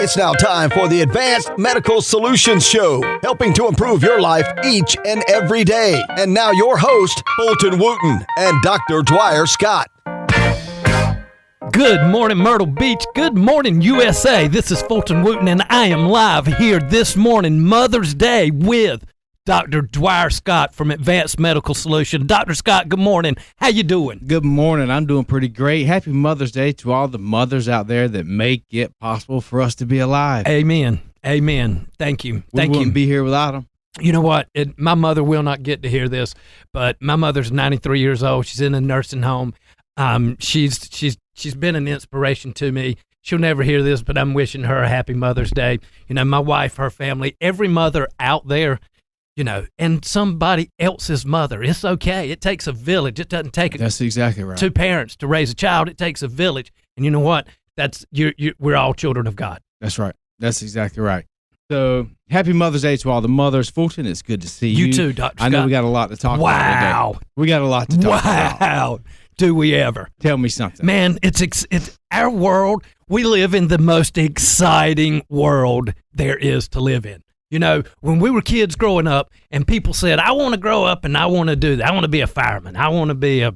It's now time for the Advanced Medical Solutions Show, helping to improve your life each and every day. And now your host, Fulton Wooten and Dr. Dwyer Scott. Good morning, Myrtle Beach. Good morning, USA. This is Fulton Wooten, and I am live here this morning, Mother's Day, with Dr. Dwyer Scott from Advanced Medical Solutions. Dr. Scott, good morning. How you doing? Good morning. I'm doing pretty great. Happy Mother's Day to all the mothers out there that make it possible for us to be alive. Amen. Amen. Thank you. We wouldn't be here without them. You know what? My mother will not get to hear this, but my mother's 93 years old. She's in a nursing home. She's been an inspiration to me. She'll never hear this, but I'm wishing her a happy Mother's Day. You know, my wife, her family, every mother out there, you know, and somebody else's mother. It's okay. It takes a village. It doesn't take That's exactly right. two parents to raise a child. It takes a village. And you know what? We're all children of God. That's right. That's exactly right. So happy Mother's Day to all the mothers. Fulton, it's good to see you. You too, Dr. Scott. I know we got a lot to talk about today. We got a lot to talk about. Wow. Do we ever? Tell me something. Man, it's our world. We live in the most exciting world there is to live in. You know, when we were kids growing up and people said, I want to grow up and I want to do that. I want to be a fireman. I want to be a,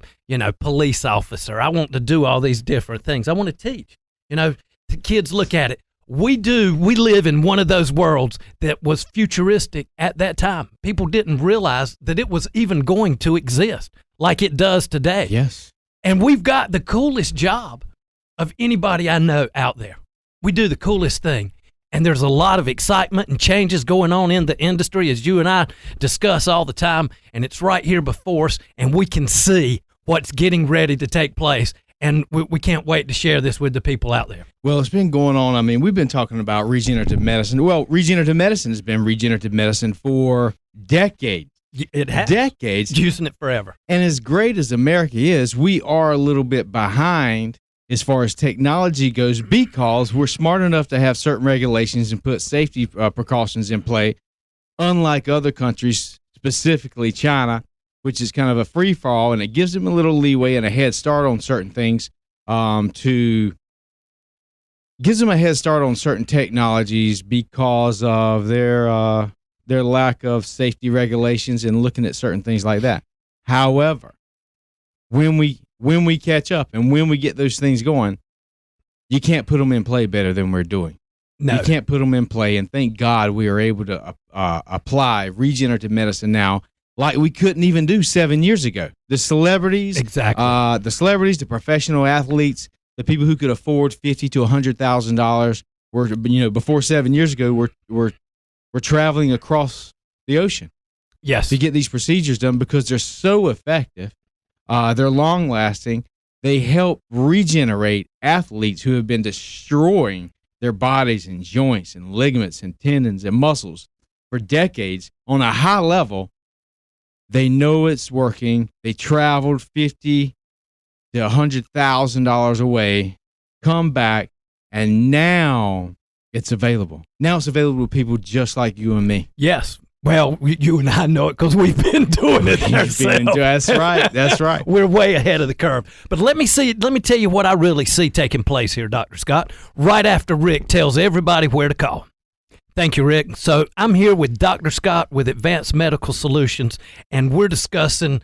police officer. I want to do all these different things. I want to teach. You know, the kids look at it. We live in one of those worlds that was futuristic at that time. People didn't realize that it was even going to exist like it does today. Yes. And we've got the coolest job of anybody I know out there. We do the coolest thing. And there's a lot of excitement and changes going on in the industry, as you and I discuss all the time. And it's right here before us, and we can see what's getting ready to take place. And we can't wait to share this with the people out there. Well, it's been going on. I mean, we've been talking about regenerative medicine. Well, regenerative medicine has been regenerative medicine for decades. It has. Decades. Using it forever. And as great as America is, we are a little bit behind as far as technology goes, because we're smart enough to have certain regulations and put safety precautions in play, unlike other countries, specifically China, which is kind of a free-for-all, and it gives them a little leeway and a head start on certain things, gives them a head start on certain technologies because of their lack of safety regulations and looking at certain things like that. However, when we catch up and when we get those things going, you can't put them in play better than we're doing. No. You can't put them in play, and thank God we are able to apply regenerative medicine now like we couldn't even do 7 years ago. The celebrities, exactly. The professional athletes, the people who could afford $50,000 to $100,000 were, before 7 years ago, were traveling across the ocean. Yes, to get these procedures done because they're so effective. They're long-lasting. They help regenerate athletes who have been destroying their bodies and joints and ligaments and tendons and muscles for decades on a high level. They know it's working. They traveled $50,000 to $100,000 away, come back, and now it's available. Now it's available to people just like you and me. Yes. Well, you and I know it because we've been doing it ourselves. That's right. That's right. We're way ahead of the curve. But let me tell you what I really see taking place here, Dr. Scott, right after Rick tells everybody where to call. Thank you, Rick. So I'm here with Dr. Scott with Advanced Medical Solutions, and we're discussing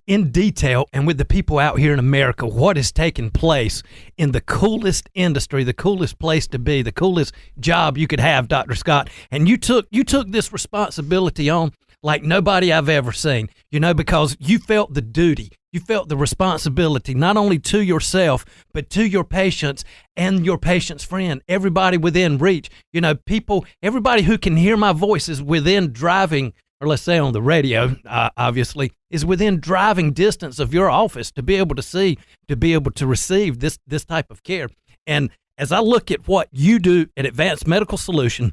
in detail and with the people out here in America what is taking place in the coolest industry, the coolest place to be, the coolest job you could have, Dr. Scott. And you took this responsibility on like nobody I've ever seen, because you felt the duty, you felt the responsibility, not only to yourself, but to your patients and your patient's friend, everybody within reach. Everybody who can hear my voice is within driving, or let's say on the radio, obviously, is within driving distance of your office to be able to see, to be able to receive this type of care. And as I look at what you do at Advanced Medical Solution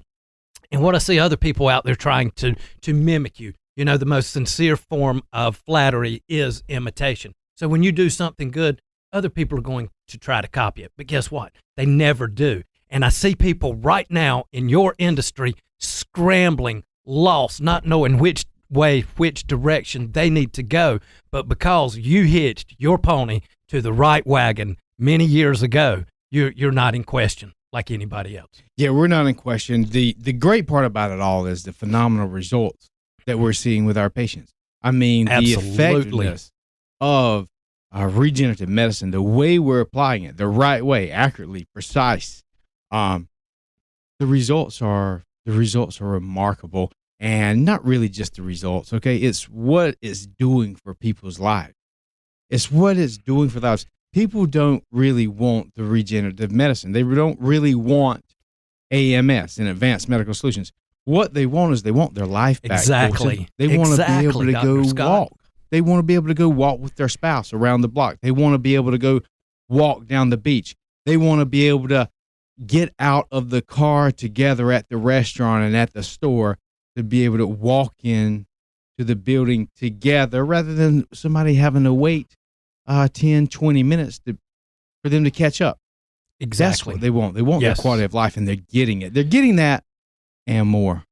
and what I see other people out there trying to mimic you, the most sincere form of flattery is imitation. So when you do something good, other people are going to try to copy it. But guess what? They never do. And I see people right now in your industry scrambling, lost, not knowing which direction they need to go. But because you hitched your pony to the right wagon many years ago, you're not in question. like anybody else. Yeah, we're not in question. The great part about it all is the phenomenal results that we're seeing with our patients. I mean, Absolutely. the effectiveness of regenerative medicine, the way we're applying it, the right way, accurately, precise. The results are remarkable, and not really just the results. Okay, it's what it's doing for people's lives. It's what it's doing for lives. People don't really want the regenerative medicine. They don't really want AMS and advanced medical solutions. What they want is they want their life back. Exactly. They want to be able to go Scott. walk. They want to be able to go walk with their spouse around the block. They want to be able to go walk down the beach. They want to be able to get out of the car together at the restaurant and at the store to be able to walk in to the building together rather than somebody having to wait 10, 20 minutes for them to catch up. Exactly. That's what they want. They want Yes. their quality of life, and they're getting it. They're getting that and more.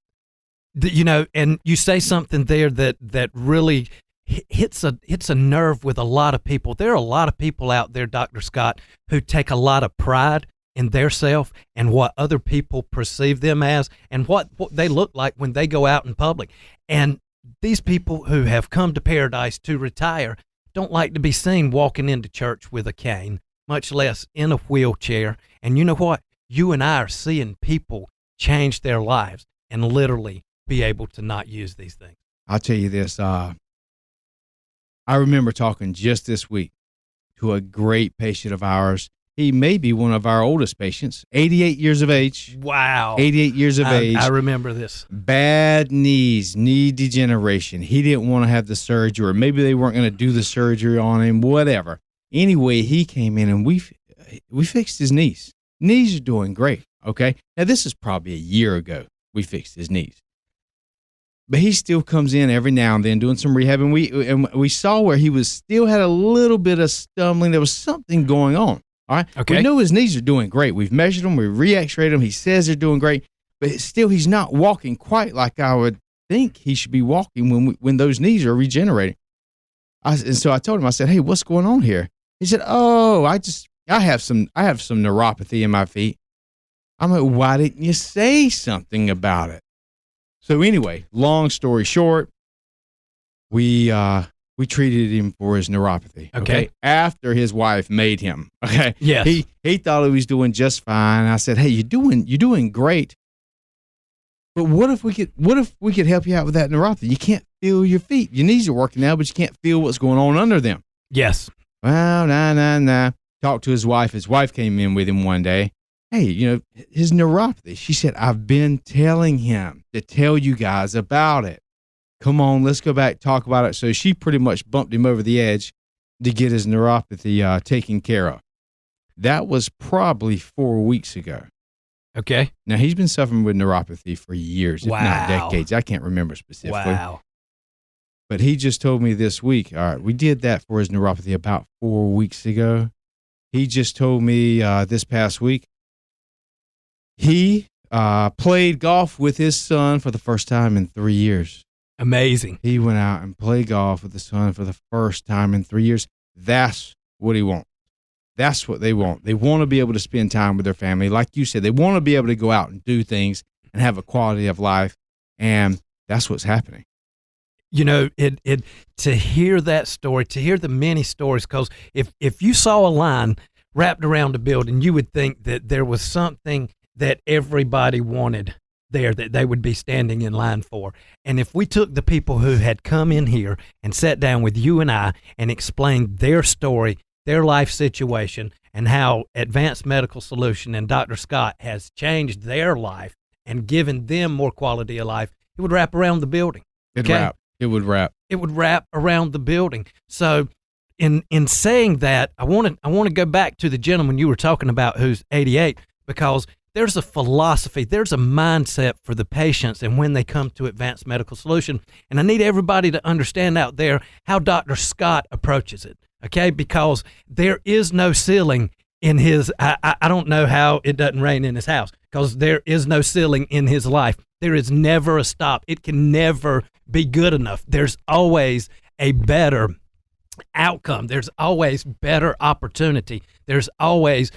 And you say something there that really hits a nerve with a lot of people. There are a lot of people out there, Dr. Scott, who take a lot of pride in their self and what other people perceive them as and what they look like when they go out in public. And these people who have come to Paradise to retire don't like to be seen walking into church with a cane, much less in a wheelchair. And you know what? You and I are seeing people change their lives and literally be able to not use these things. I'll tell you this. I remember talking just this week to a great patient of ours. He may be one of our oldest patients, 88 years of age. Wow. 88 years of age. I remember this. Bad knees, knee degeneration. He didn't want to have the surgery, or maybe they weren't going to do the surgery on him, whatever. Anyway, he came in and we fixed his knees. Knees are doing great, okay? Now, this is probably a year ago we fixed his knees. But he still comes in every now and then doing some rehab, and we saw where he still had a little bit of stumbling. There was something going on. All right. Okay. We know his knees are doing great. We've measured them. We re-x-rayed them. He says they're doing great, but still he's not walking quite like I would think he should be walking when those knees are regenerating. And so I told him, I said, "Hey, what's going on here?" He said, "Oh, I have some neuropathy in my feet." I'm like, "Why didn't you say something about it?" So anyway, long story short, we treated him for his neuropathy. Okay. After his wife made him. Okay. Yes. He thought he was doing just fine. I said, "Hey, you're doing great. But what if we could help you out with that neuropathy? You can't feel your feet. Your knees are working now, but you can't feel what's going on under them." Yes. Well, nah. Talked to his wife. His wife came in with him one day. "Hey, his neuropathy." She said, "I've been telling him to tell you guys about it. Come on, let's go back, talk about it." So she pretty much bumped him over the edge to get his neuropathy taken care of. That was probably 4 weeks ago. Okay. Now, he's been suffering with neuropathy for years, if Wow. not decades. I can't remember specifically. Wow. But he just told me this week, all right, we did that for his neuropathy about 4 weeks ago. He just told me this past week, he played golf with his son for the first time in 3 years. Amazing. He went out and played golf with his son for the first time in 3 years. That's what he wants. That's what they want. They want to be able to spend time with their family. Like you said, they want to be able to go out and do things and have a quality of life. And that's what's happening. It to hear that story, to hear the many stories, because if you saw a line wrapped around a building, you would think that there was something that everybody wanted there that they would be standing in line for. And if we took the people who had come in here and sat down with you and I and explained their story, their life situation, and how Advanced Medical Solution and Dr. Scott has changed their life and given them more quality of life, it would wrap around the building. It would wrap. It would wrap around the building. So in saying that, I want to go back to the gentleman you were talking about who's 88, because there's a philosophy, there's a mindset for the patients and when they come to Advanced Medical Solution. And I need everybody to understand out there how Dr. Scott approaches it, okay? Because there is no ceiling in his, I don't know how it doesn't rain in his house, because there is no ceiling in his life. There is never a stop. It can never be good enough. There's always a better outcome. There's always better opportunity. there's always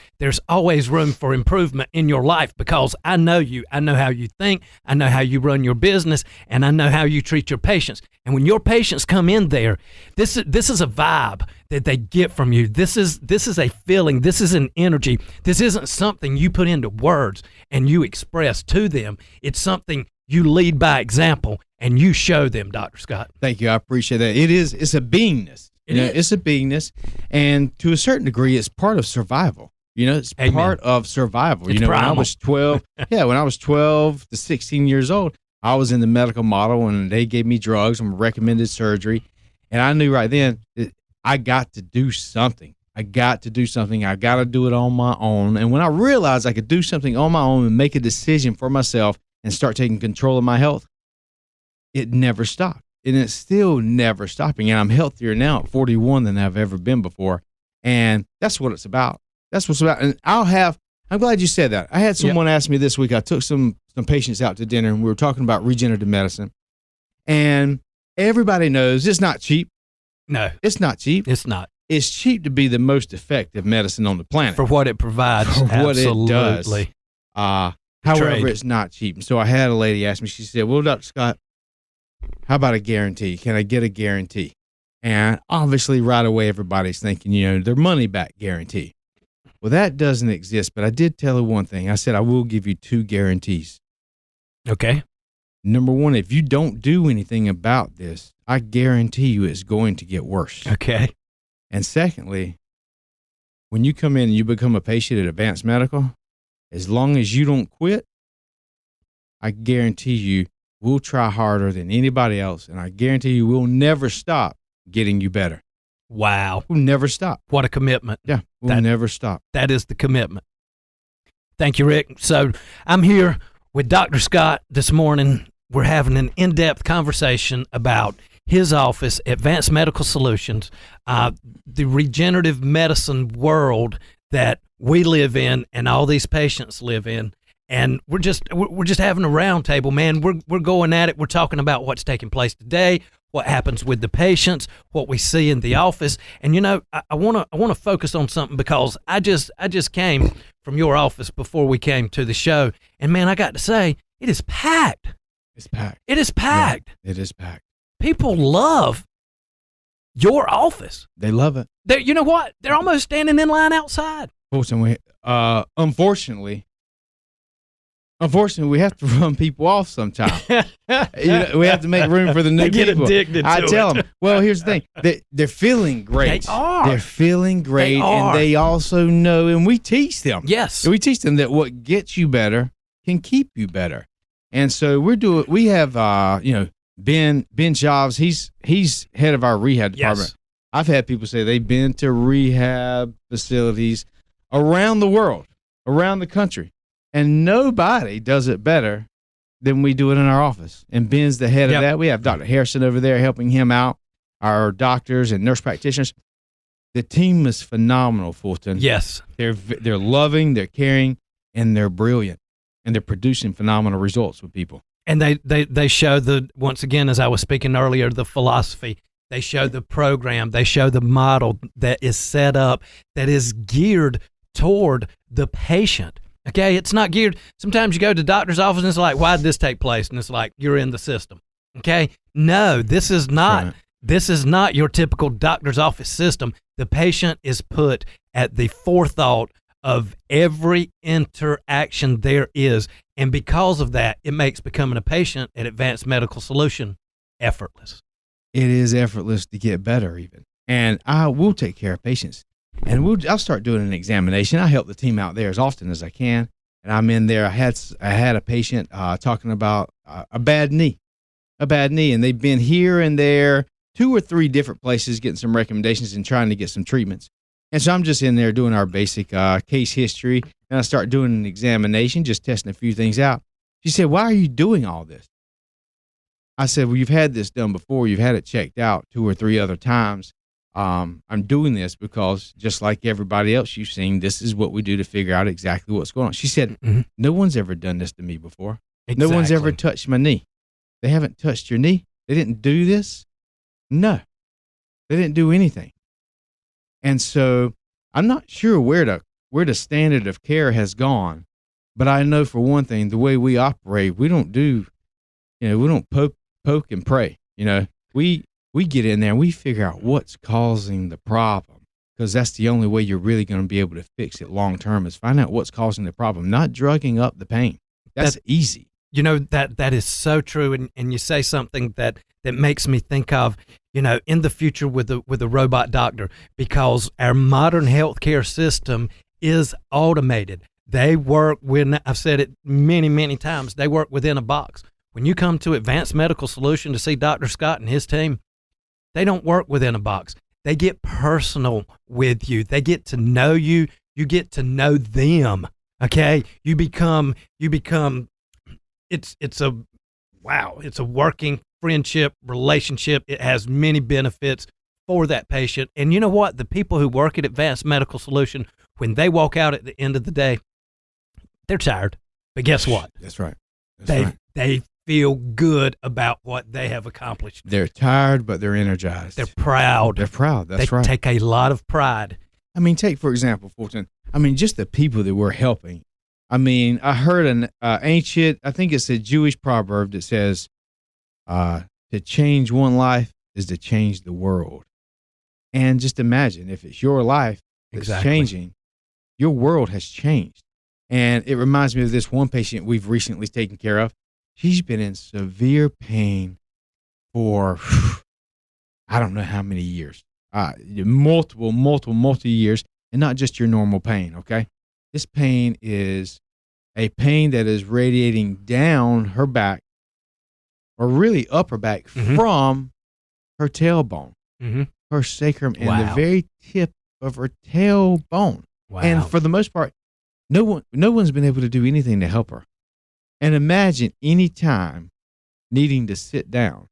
room for improvement in your life, because I know you. I know how you think. I know how you run your business, and I know how you treat your patients. And when your patients come in there, this is a vibe that they get from you. This is a feeling. This is an energy. This isn't something you put into words and you express to them. It's something you lead by example and you show them, Dr. Scott. Thank you. I appreciate that. It's a beingness. It's a beingness, and to a certain degree, it's part of survival. It's Amen. part of survival. It's when I primal. was 12, when I was 12 to 16 years old, I was in the medical model, and they gave me drugs and recommended surgery, and I knew right then that I got to do something. I got to do something. I got to do it on my own. And when I realized I could do something on my own and make a decision for myself and start taking control of my health, it never stopped. And it's still never stopping. And I'm healthier now at 41 than I've ever been before. And that's what it's about. That's what it's about. And I'm glad you said that. I had someone ask me this week. I took some patients out to dinner, and we were talking about regenerative medicine. And everybody knows it's not cheap. No, it's not cheap. It's not. It's cheap to be the most effective medicine on the planet. For what it provides. For what it does. Absolutely. However, it's not cheap. And so I had a lady ask me, she said, well, Dr. Scott, how about a guarantee? Can I get a guarantee? And obviously right away, everybody's thinking, their money back guarantee. Well, that doesn't exist. But I did tell her one thing. I said, I will give you 2 guarantees. Okay. Number one, if you don't do anything about this, I guarantee you it's going to get worse. Okay. And secondly, when you come in and you become a patient at Advanced Medical, as long as you don't quit, I guarantee you we'll try harder than anybody else, and I guarantee you we'll never stop getting you better. Wow. We'll never stop. What a commitment. Yeah, we'll never stop. That is the commitment. Thank you, Rick. So I'm here with Dr. Scott this morning. We're having an in-depth conversation about his office, Advanced Medical Solutions, the regenerative medicine world that we live in and all these patients live in. And we're just having a round table, man. We're going at it. We're talking about what's taking place today, what happens with the patients, what we see in the office. And I want to focus on something, because I just came from your office before we came to the show, and man, I got to say, it is packed. It's packed. It is packed. Yeah, it is packed. People love your office. They love it. You know what? They're almost standing in line outside. Unfortunately, we have to run people off sometimes. We have to make room for the new people. Get addicted to I tell them, well, here's the thing. They're feeling great. They are. They're feeling great. And they also know, and we teach them. Yes. We teach them that what gets you better can keep you better. And so we have, Ben Jobs, he's head of our rehab department. Yes. I've had people say they've been to rehab facilities around the world, around the country, and nobody does it better than we do it in our office. And Ben's the head of that. We have Dr. Harrison over there helping him out, our doctors and nurse practitioners. The team is phenomenal, Fulton. Yes. They're loving, they're caring, and they're brilliant. And they're producing phenomenal results with people. And they show once again, as I was speaking earlier, the philosophy. They show the program. They show the model that is set up, that is geared toward the patient. Okay, it's not geared. Sometimes you go to the doctor's office and it's like, why did this take place? And it's like, you're in the system. Okay, no, this is not. Right. This is not your typical doctor's office system. The patient is put at the forethought of every interaction there is. And because of that, it makes becoming a patient at Advanced Medical Solution effortless. It is effortless to get better even. And I will take care of patients. And I'll start doing an examination. I help the team out there as often as I can. And I'm in there. I had a patient talking about a bad knee. And they've been here and there, 2 or 3 different places getting some recommendations and trying to get some treatments. And so I'm just in there doing our basic case history, and I start doing an examination, just testing a few things out. She said, why are you doing all this? I said, well, you've had this done before. You've had it checked out 2 or 3 other times. I'm doing this because just like everybody else you've seen, this is what we do to figure out exactly what's going on. She said, no one's ever done this to me before. Exactly. No one's ever touched my knee. They haven't touched your knee? They didn't do this? No. They didn't do anything. And so I'm not sure where the standard of care has gone, but I know for one thing, the way we operate, we don't poke and pray. We get in there and we figure out what's causing the problem, because that's the only way you're really going to be able to fix it long term, is find out what's causing the problem, not drugging up the pain. That's easy. That is so true, and you say something that makes me think of, in the future with a robot doctor, because our modern healthcare system is automated. They work I've said it many, many times, they work within a box. When you come to Advanced Medical Solution to see Dr. Scott and his team, they don't work within a box. They get personal with you. They get to know you. You get to know them. Okay? You become it's a working friendship, relationship. It has many benefits for that patient. And you know what? The people who work at Advanced Medical Solution, when they walk out at the end of the day, they're tired. But guess what? That's right. They feel good about what they have accomplished. They're tired, but they're energized. They're proud. That's right. They take a lot of pride. I mean, take, for example, Fulton, just the people that we're helping. I heard an ancient, I think it's a Jewish proverb that says, to change one life is to change the world. And just imagine, if it's your life that's changing, your world has changed. And it reminds me of this one patient we've recently taken care of. She's been in severe pain for, I don't know how many years, multiple years, and not just your normal pain, okay? This pain is a pain that is radiating down her back, or really up her back, from her tailbone, her sacrum, and the very tip of her tailbone. Wow. And for the most part, no one's been able to do anything to help her. And imagine any time needing to sit down,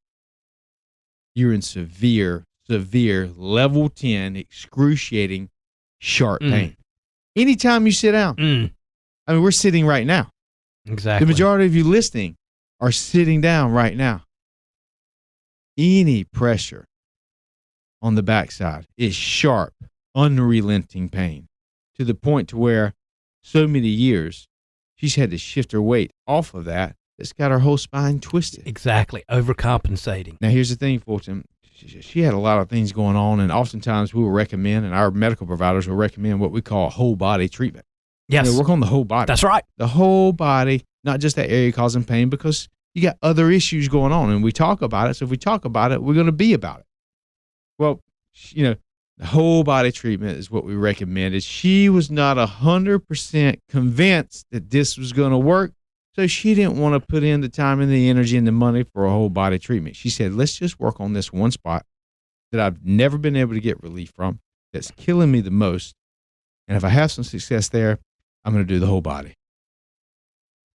you're in severe level 10, excruciating, sharp pain. Anytime you sit down, we're sitting right now. Exactly. The majority of you listening are sitting down right now. Any pressure on the backside is sharp, unrelenting pain, to the point to where so many years she's had to shift her weight off of that. It's got her whole spine twisted. Exactly. Overcompensating. Now, here's the thing, Fulton. She had a lot of things going on, and oftentimes we will recommend, and our medical providers will recommend, what we call a whole body treatment. Yes. Work on the whole body. That's right. The whole body, not just that area causing pain, because you got other issues going on, and we talk about it. So if we talk about it, we're going to be about it. Well, the whole body treatment is what we recommended. She was not 100% convinced that this was going to work, so she didn't want to put in the time and the energy and the money for a whole body treatment. She said, let's just work on this one spot that I've never been able to get relief from, that's killing me the most. And if I have some success there, I'm going to do the whole body.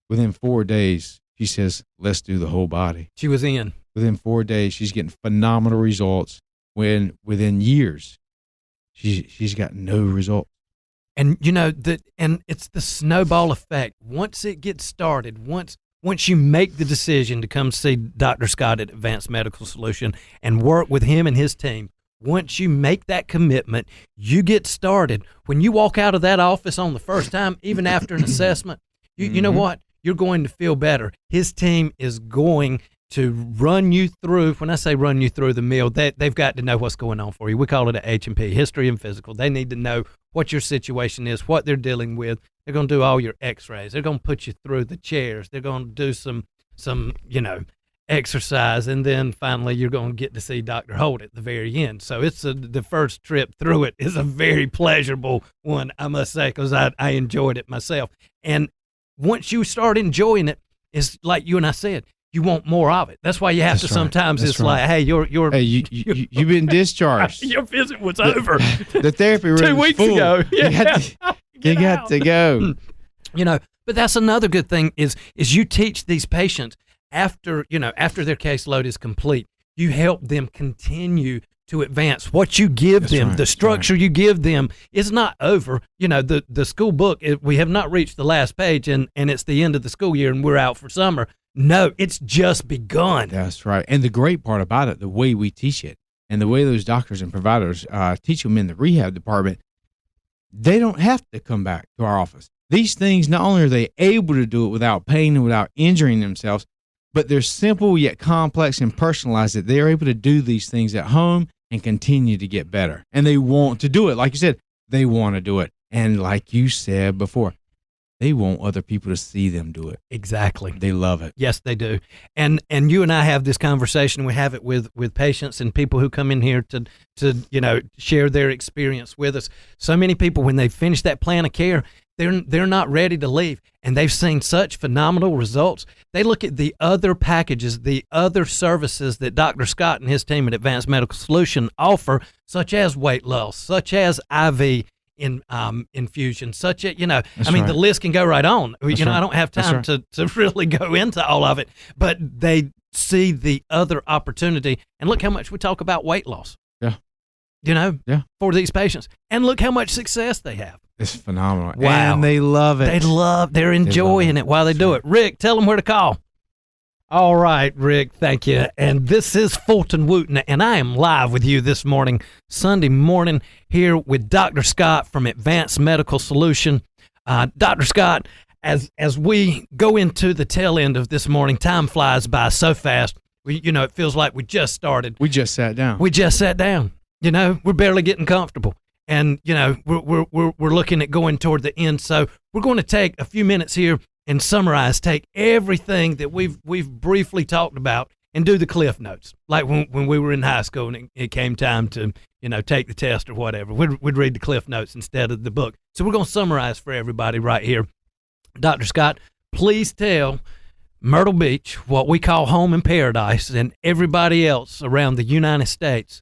Within 4 days, she says, let's do the whole body. She was in. Within 4 days, she's getting phenomenal results, when within years, she's got no results. And and it's the snowball effect. Once it gets started, once you make the decision to come see Dr. Scott at Advanced Medical Solution and work with him and his team, once you make that commitment, you get started. When you walk out of that office on the first time, even after an assessment, you know what? You're going to feel better. His team is going to run you through. When I say run you through the mill, they've got to know what's going on for you. We call it a H&P, history and physical. They need to know what your situation is, what they're dealing with. They're going to do all your x-rays. They're going to put you through the chairs. They're going to do some exercise, and then finally you're going to get to see Dr. Holt at the very end. So it's the first trip through it is a very pleasurable one, I must say, because I enjoyed it myself. And once you start enjoying it, it's like you and I said, you want more of it. That's why you have to sometimes. It's like, hey, you've been discharged. Your visit was over. The therapy room 2 weeks full. ago. Yeah. You got to go. But that's another good thing is you teach these patients after their caseload is complete, you help them continue to advance. What you give them, the structure you give them is not over. The school book, we have not reached the last page and it's the end of the school year and we're out for summer. No, it's just begun. That's right. And the great part about it, the way we teach it and the way those doctors and providers teach them in the rehab department, they don't have to come back to our office. These things, not only are they able to do it without pain and without injuring themselves, but they're simple yet complex and personalized, that they're able to do these things at home and continue to get better. And they want to do it. Like you said, they want to do it. And like you said before, they want other people to see them do it. Exactly. They love it. Yes, they do. And you and I have this conversation. We have it with patients and people who come in here to share their experience with us. So many people, when they finish that plan of care, they're not ready to leave, and they've seen such phenomenal results. They look at the other packages, the other services that Dr. Scott and his team at Advanced Medical Solution offer, such as weight loss, such as IV infusion, such as, the list can go right on. I don't have time to really go into all of it, but they see the other opportunity. And look how much we talk about weight loss. Yeah. For these patients. And look how much success they have. It's phenomenal. Wow. And they love it. They're enjoying it while they do it. Rick, tell them where to call. All right, Rick, thank you. And this is Fulton Wooten, and I am live with you this morning, Sunday morning, here with Dr. Scott from Advanced Medical Solution. Dr. Scott, as we go into the tail end of this morning, time flies by so fast. It feels like we just started. We just sat down. We're barely getting comfortable. And, we're looking at going toward the end. So we're going to take a few minutes here and take everything that we've briefly talked about and do the cliff notes. Like when we were in high school and it came time to, take the test or whatever, we'd read the cliff notes instead of the book. So we're going to summarize for everybody right here. Dr. Scott, please tell Myrtle Beach, what we call home in paradise, and everybody else around the United States,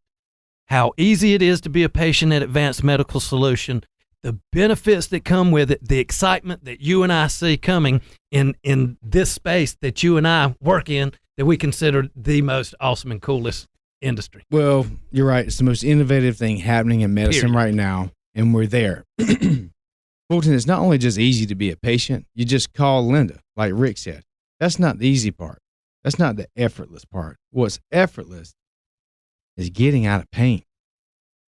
how easy it is to be a patient at Advanced Medical Solution, the benefits that come with it, the excitement that you and I see coming in this space that you and I work in, that we consider the most awesome and coolest industry. Well, you're right. It's the most innovative thing happening in medicine right now, and we're there. Fulton, it's not only just easy to be a patient. You just call Linda, like Rick said. That's not the easy part. That's not the effortless part. What's effortless is getting out of pain.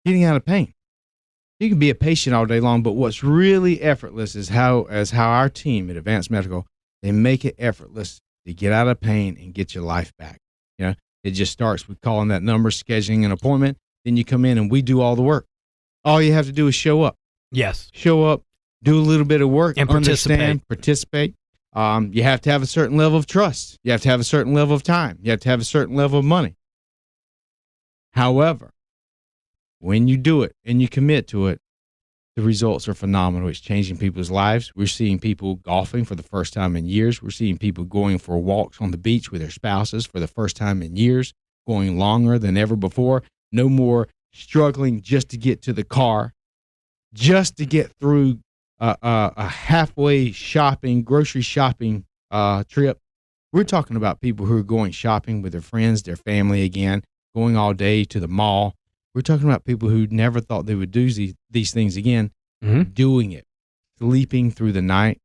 Getting out of pain. You can be a patient all day long, but what's really effortless is how our team at Advanced Medical, they make it effortless to get out of pain and get your life back. It just starts with calling that number, scheduling an appointment. Then you come in and we do all the work. All you have to do is show up. Yes. Show up, do a little bit of work, and participate. You have to have a certain level of trust. You have to have a certain level of time. You have to have a certain level of money. However, when you do it and you commit to it, the results are phenomenal. It's changing people's lives. We're seeing people golfing for the first time in years. We're seeing people going for walks on the beach with their spouses for the first time in years, going longer than ever before. No more struggling just to get to the car, just to get through a halfway grocery shopping trip. We're talking about people who are going shopping with their friends, their family again, going all day to the mall. We're talking about people who never thought they would do these things again, doing it, sleeping through the night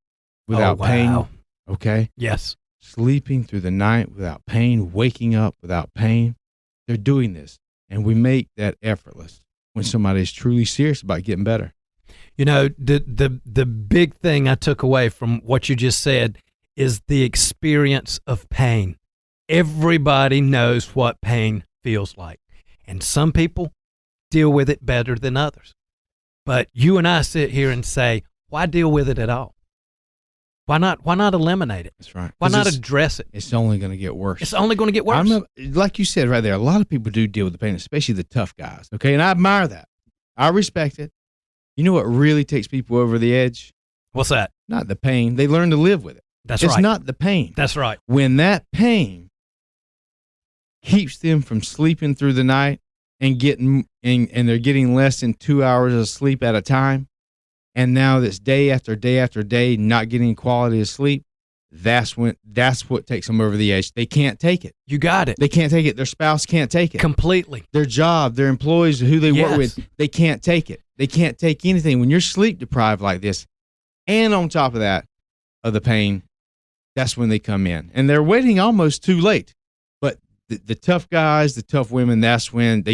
without pain. Okay? Yes. Sleeping through the night without pain, waking up without pain. They're doing this, and we make that effortless when somebody is truly serious about getting better. The big thing I took away from what you just said is the experience of pain. Everybody knows what pain feels like, and some people deal with it better than others. But you and I sit here and say, why deal with it at all? Why not eliminate it? That's right. Why not address it? It's only going to get worse. It's only going to get worse. Like you said right there, a lot of people do deal with the pain, especially the tough guys. Okay, and I admire that. I respect it. You know what really takes people over the edge? What's that? Not the pain. They learn to live with it. That's right. It's not the pain. That's right. When that pain keeps them from sleeping through the night and they're getting less than 2 hours of sleep at a time, and now this day after day after day not getting quality of sleep, that's what takes them over the edge. They can't take it. You got it. They can't take it. Their spouse can't take it. Completely. Their job, their employees, who they work with, they can't take it. They can't take anything. When you're sleep deprived like this, and on top of that, of the pain, that's when they come in. And they're waiting almost too late. But the tough guys, the tough women, that's when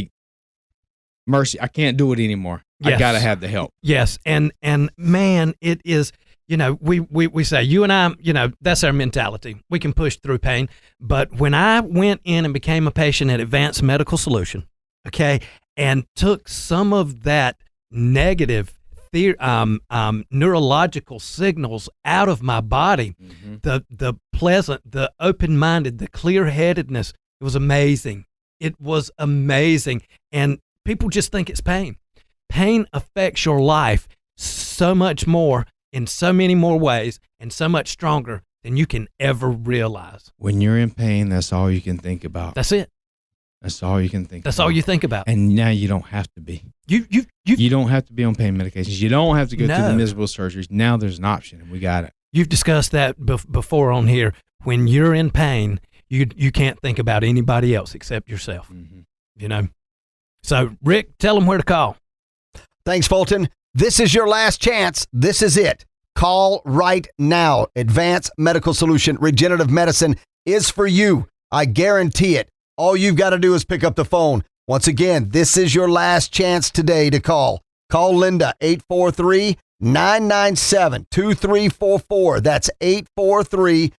mercy, I can't do it anymore. Yes. I got to have the help. Yes. And man, it is, we say, you and I, that's our mentality. We can push through pain. But when I went in and became a patient at Advanced Medical Solution, okay, and took some of that negative neurological signals out of my body, the pleasant, the open-minded, the clear-headedness, it was amazing. It was amazing. And people just think it's pain. Pain affects your life so much more in so many more ways and so much stronger than you can ever realize. When you're in pain, that's all you can think about. That's it. That's all you can think That's about. all you think about. And now you don't have to be. You don't have to be on pain medications. You don't have to go through the miserable surgeries. Now there's an option, and we got it. You've discussed that before on here. When you're in pain, you can't think about anybody else except yourself. So, Rick, tell them where to call. Thanks, Fulton. This is your last chance. This is it. Call right now. Advanced Medical Solution Regenerative Medicine is for you. I guarantee it. All you've got to do is pick up the phone. Once again, this is your last chance today to call. Call Linda, 843-997-2344. That's 843-9...